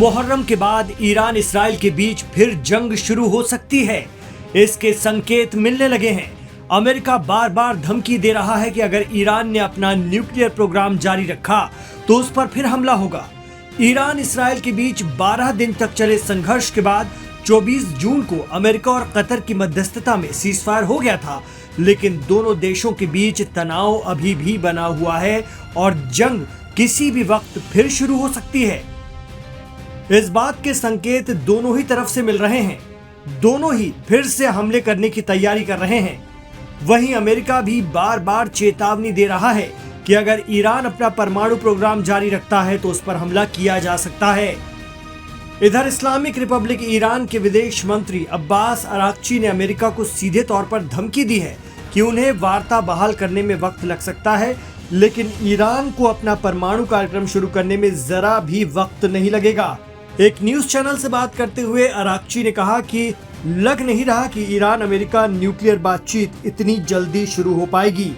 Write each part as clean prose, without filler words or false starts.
मुहर्रम के बाद Iran Israel के बीच फिर जंग शुरू हो सकती है। इसके संकेत मिलने लगे हैं। अमेरिका बार बार धमकी दे रहा है कि अगर ईरान ने अपना न्यूक्लियर प्रोग्राम जारी रखा तो उस पर फिर हमला होगा। ईरान इसराइल के बीच 12 दिन तक चले संघर्ष के बाद 24 जून को अमेरिका और कतर की मध्यस्थता में सीजफायर हो गया था, लेकिन दोनों देशों के बीच तनाव अभी भी बना हुआ है और जंग किसी भी वक्त फिर शुरू हो सकती है। इस बात के संकेत दोनों ही तरफ से मिल रहे हैं। दोनों ही फिर से हमले करने की तैयारी कर रहे हैं। वहीं अमेरिका भी बार बार चेतावनी दे रहा है कि अगर ईरान अपना परमाणु प्रोग्राम जारी रखता है तो उस पर हमला किया जा सकता है। इधर इस्लामिक रिपब्लिक ईरान के विदेश मंत्री अब्बास अराक्ची ने अमेरिका को सीधे तौर पर धमकी दी है कि उन्हें वार्ता बहाल करने में वक्त लग सकता है, लेकिन ईरान को अपना परमाणु कार्यक्रम शुरू करने में जरा भी वक्त नहीं लगेगा। एक न्यूज चैनल से बात करते हुए अराक्ची ने कहा कि लग नहीं रहा कि ईरान अमेरिका न्यूक्लियर बातचीत इतनी जल्दी शुरू हो पाएगी,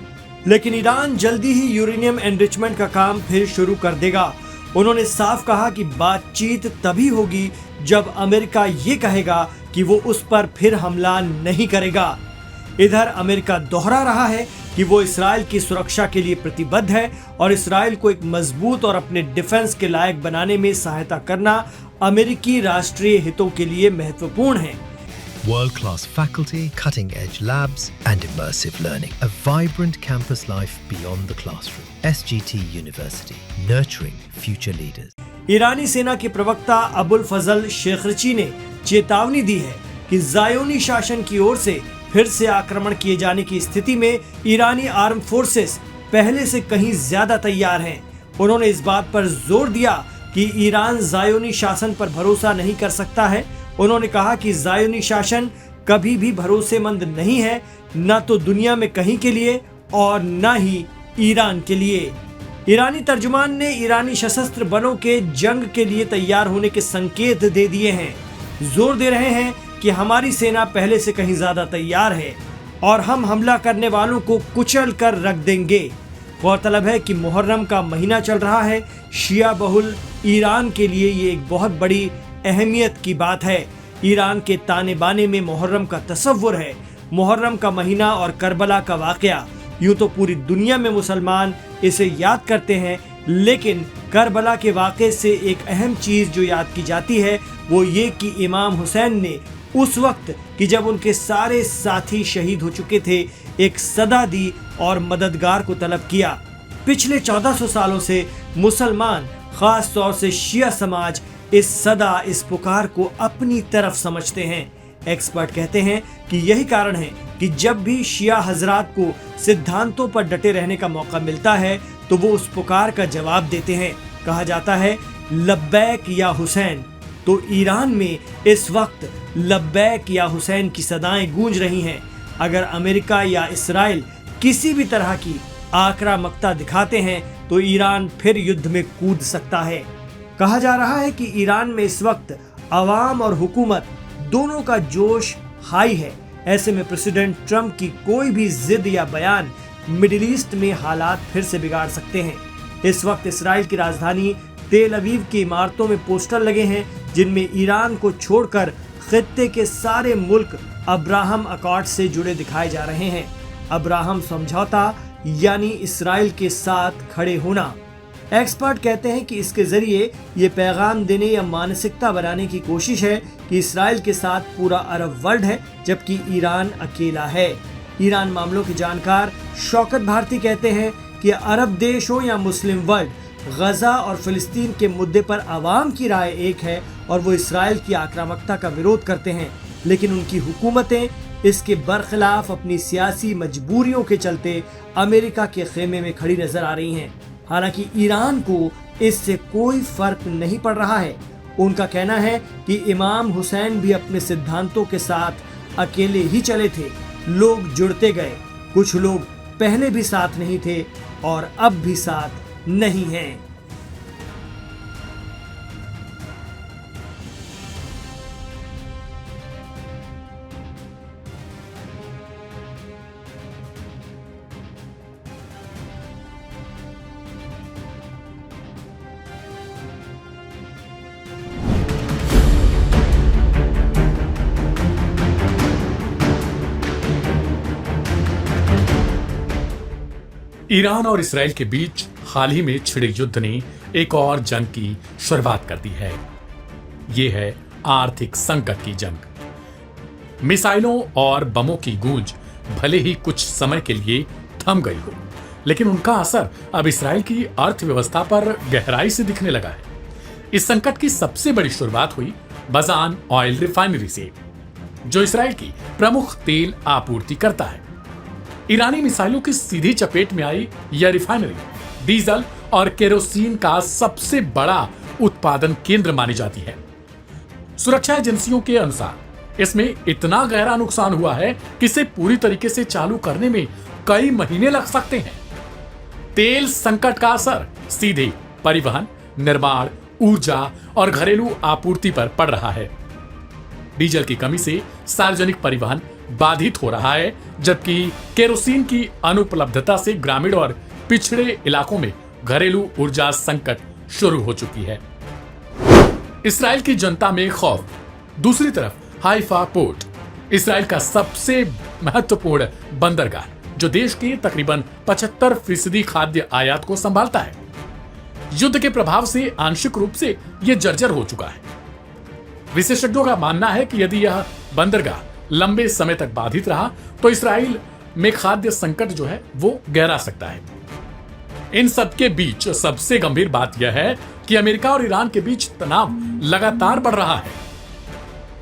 लेकिन ईरान जल्दी ही यूरेनियम एनरिचमेंट का काम फिर शुरू कर देगा। उन्होंने साफ कहा कि बातचीत तभी होगी जब अमेरिका ये कहेगा कि वो उस पर फिर हमला नहीं करेगा। इधर अमेरिका दोहरा रहा है कि वो इसराइल की सुरक्षा के लिए प्रतिबद्ध है और इसराइल को एक मजबूत और अपने डिफेंस के लायक बनाने में सहायता करना अमेरिकी राष्ट्रीय हितों के लिए महत्वपूर्ण है। World-class faculty, cutting-edge labs and immersive learning. A vibrant campus life beyond the classroom. SGT University, nurturing future leaders. ईरानी सेना के प्रवक्ता अबुल फजल शेखरची ने चेतावनी दी है कि ज़ायोनी शासन की ओर से फिर से आक्रमण किए जाने की स्थिति में ईरानी आर्म फोर्सेस पहले से कहीं ज्यादा तैयार हैं। उन्होंने इस बात पर जोर दिया कि ईरान ज़ायोनी शासन पर भरोसा नहीं कर सकता है। उन्होंने कहा कि ज़ायोनी शासन कभी भी भरोसेमंद नहीं है, न तो दुनिया में कहीं के लिए और न ही ईरान के लिए। ईरानी तर्जुमान ने ईरानी सशस्त्र बलों के जंग के लिए तैयार होने के संकेत दे दिए हैं। जोर दे रहे हैं कि हमारी सेना पहले से कहीं ज्यादा तैयार है और हम हमला करने वालों को कुचल कर रख देंगे। गौरतलब है कि मुहर्रम का महीना चल रहा है। शिया बहुल ईरान के लिए ये एक बहुत बड़ी अहमियत की बात है। ईरान के ताने बाने में मुहर्रम का तसव्वुर है। मुहर्रम का महीना और करबला का वाकया, यूं तो पूरी दुनिया में मुसलमान इसे याद करते हैं, लेकिन करबला के वाकये से एक अहम चीज जो याद की जाती है वो ये कि इमाम हुसैन ने उस वक्त कि जब उनके सारे साथी शहीद हो चुके थे, एक सदा दी और मददगार को तलब किया। पिछले 1400 सालों से मुसलमान, खास तौर से शिया समाज, इस सदा, इस पुकार को अपनी तरफ समझते हैं। एक्सपर्ट कहते हैं कि यही कारण है कि जब भी शिया हजरात को सिद्धांतों पर डटे रहने का मौका मिलता है तो वो उस पुकार का जवाब देते हैं। कहा जाता है लब्बैक या हुसैन। तो ईरान में इस वक्त लब्बैक या हुसैन की सदाएं गूंज रही हैं। अगर अमेरिका या इसराइल किसी भी तरह की आक्रामकता दिखाते हैं तो ईरान फिर युद्ध में कूद सकता है। कहा जा रहा है कि ईरान में इस वक्त अवाम और हुकूमत दोनों का जोश हाई है। ऐसे में प्रेसिडेंट ट्रंप की कोई भी जिद या बयान मिडिल ईस्ट में हालात फिर से बिगाड़ सकते हैं। इस वक्त इसराइल की राजधानी तेल अवीव की इमारतों में पोस्टर लगे हैं जिनमें ईरान को छोड़कर खित्ते के सारे मुल्क अब्राहम अकॉर्ड से जुड़े दिखाए जा रहे हैं। अब्राहम समझौता यानी इसराइल के साथ खड़े होना। एक्सपर्ट कहते हैं कि इसके जरिए ये पैगाम देने या मानसिकता बनाने की कोशिश है कि इसराइल के साथ पूरा अरब वर्ल्ड है जबकि ईरान अकेला है। ईरान मामलों के जानकार शौकत भारती कहते हैं कि अरब देश हो या मुस्लिम वर्ल्ड, गजा और फिलिस्तीन के मुद्दे पर आवाम की राय एक है और वो इसराइल की आक्रामकता का विरोध करते हैं, लेकिन उनकी हुकूमतें इसके बरखिलाफ अपनी सियासी मजबूरियों के चलते अमेरिका के खेमे में खड़ी नजर आ रही हैं। हालांकि ईरान को इससे कोई फर्क नहीं पड़ रहा है। उनका कहना है कि इमाम हुसैन भी अपने सिद्धांतों के साथ अकेले ही चले थे। लोग जुड़ते गए, कुछ लोग पहले भी साथ नहीं थे और अब भी साथ नहीं हैं। ईरान और इसराइल के बीच हाल ही में छिड़े युद्ध ने एक और जंग की शुरुआत कर दी है। यह है आर्थिक संकट की जंग। मिसाइलों और बमों की गूंज भले ही कुछ समय के लिए थम गई हो, लेकिन उनका असर अब इसराइल की अर्थव्यवस्था पर गहराई से दिखने लगा है। इस संकट की सबसे बड़ी शुरुआत हुई बजान ऑयल रिफाइनरी से, जो इसराइल की प्रमुख तेल आपूर्ति करता है। ईरानी मिसाइलों की सीधी चपेट में आई यह रिफाइनरी डीजल और केरोसिन का सबसे बड़ा उत्पादन केंद्र मानी जाती है। सुरक्षा एजेंसियों के अनुसार इसमें इतना गहरा नुकसान हुआ है कि इसे पूरी तरीके से चालू करने में कई महीने लग सकते हैं। तेल संकट का असर सीधे परिवहन, निर्माण, ऊर्जा और घरेलू आपूर्ति पर पड़ रहा है। डीजल की कमी से सार्वजनिक परिवहन बाधित हो रहा है, जबकि केरोसिन की अनुपलब्धता से ग्रामीण और पिछड़े इलाकों में घरेलू ऊर्जा संकट शुरू हो चुकी है। इसराइल की जनता में खौफ। दूसरी तरफ हाइफा पोर्ट, इसराइल का सबसे महत्वपूर्ण बंदरगाह, जो देश के तकरीबन 75% खाद्य आयात को संभालता है, युद्ध के प्रभाव से आंशिक रूप से यह जर्जर हो चुका है। विशेषज्ञों का मानना है कि यदि यह बंदरगाह लंबे समय तक बाधित रहा तो इसराइल में खाद्य संकट जो है वो गहरा सकता है। इन सबके बीच सबसे गंभीर बात यह है कि अमेरिका और ईरान के बीच तनाव लगातार बढ़ रहा है।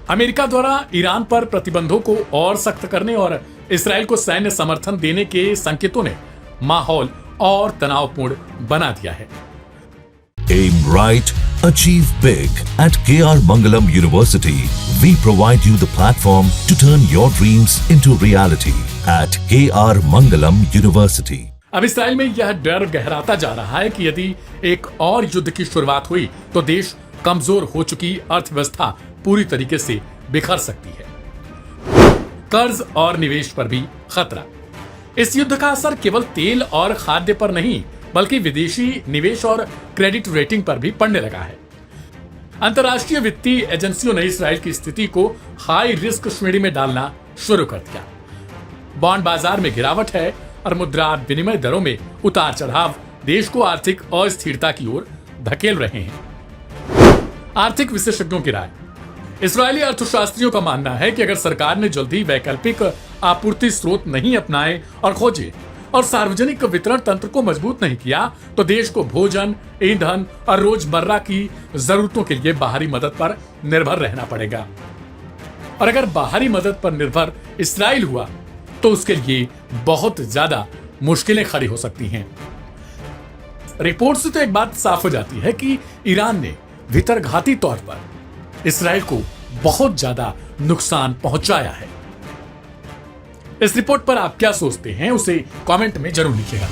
अमेरिका द्वारा ईरान पर प्रतिबंधों को और सख्त करने और इसराइल को सैन्य समर्थन देने के संकेतों ने माहौल और तनावपूर्ण बना दिया है। Aim right, achieve big. At KR Mangalam University, we provide you the platform to turn your dreams into reality. At KR Mangalam University. अब इसराइल में यह डर गहराता जा रहा है कि यदि एक और युद्ध की शुरुआत हुई तो देश कमजोर हो चुकी अर्थव्यवस्था पूरी तरीके से बिखर सकती है। कर्ज और निवेश पर भी खतरा। इस युद्ध का असर केवल तेल और खाद्य पर नहीं, बल्कि विदेशी निवेश और क्रेडिट रेटिंग पर भी पड़ने लगा है। अंतर्राष्ट्रीय वित्तीय एजेंसियों ने इसराइल की स्थिति को हाई रिस्क श्रेणी में डालना शुरू कर दिया। बॉन्ड बाजार में गिरावट है और मुद्रा विनिमय दरों में उतार चढ़ाव देश को आर्थिक अस्थिरता की ओर धकेल रहे हैं। आर्थिक विशेषज्ञों की राय। इस्राएली अर्थशास्त्रियों का मानना है कि अगर सरकार ने जल्दी वैकल्पिक आपूर्ति स्रोत नहीं अपनाए और खोजे और सार्वजनिक वितरण तंत्र को मजबूत नहीं किया तो देश को भोजन, ईंधन और रोजमर्रा की जरूरतों के लिए बाहरी मदद पर निर्भर रहना पड़ेगा। और अगर बाहरी मदद पर निर्भर इस्राइल हुआ तो उसके लिए बहुत ज्यादा मुश्किलें खड़ी हो सकती हैं। रिपोर्ट से तो एक बात साफ हो जाती है कि ईरान ने भीतरघाती तौर पर इस्राइल को बहुत ज्यादा नुकसान पहुंचाया है। इस रिपोर्ट पर आप क्या सोचते हैं उसे कमेंट में जरूर लिखिएगा।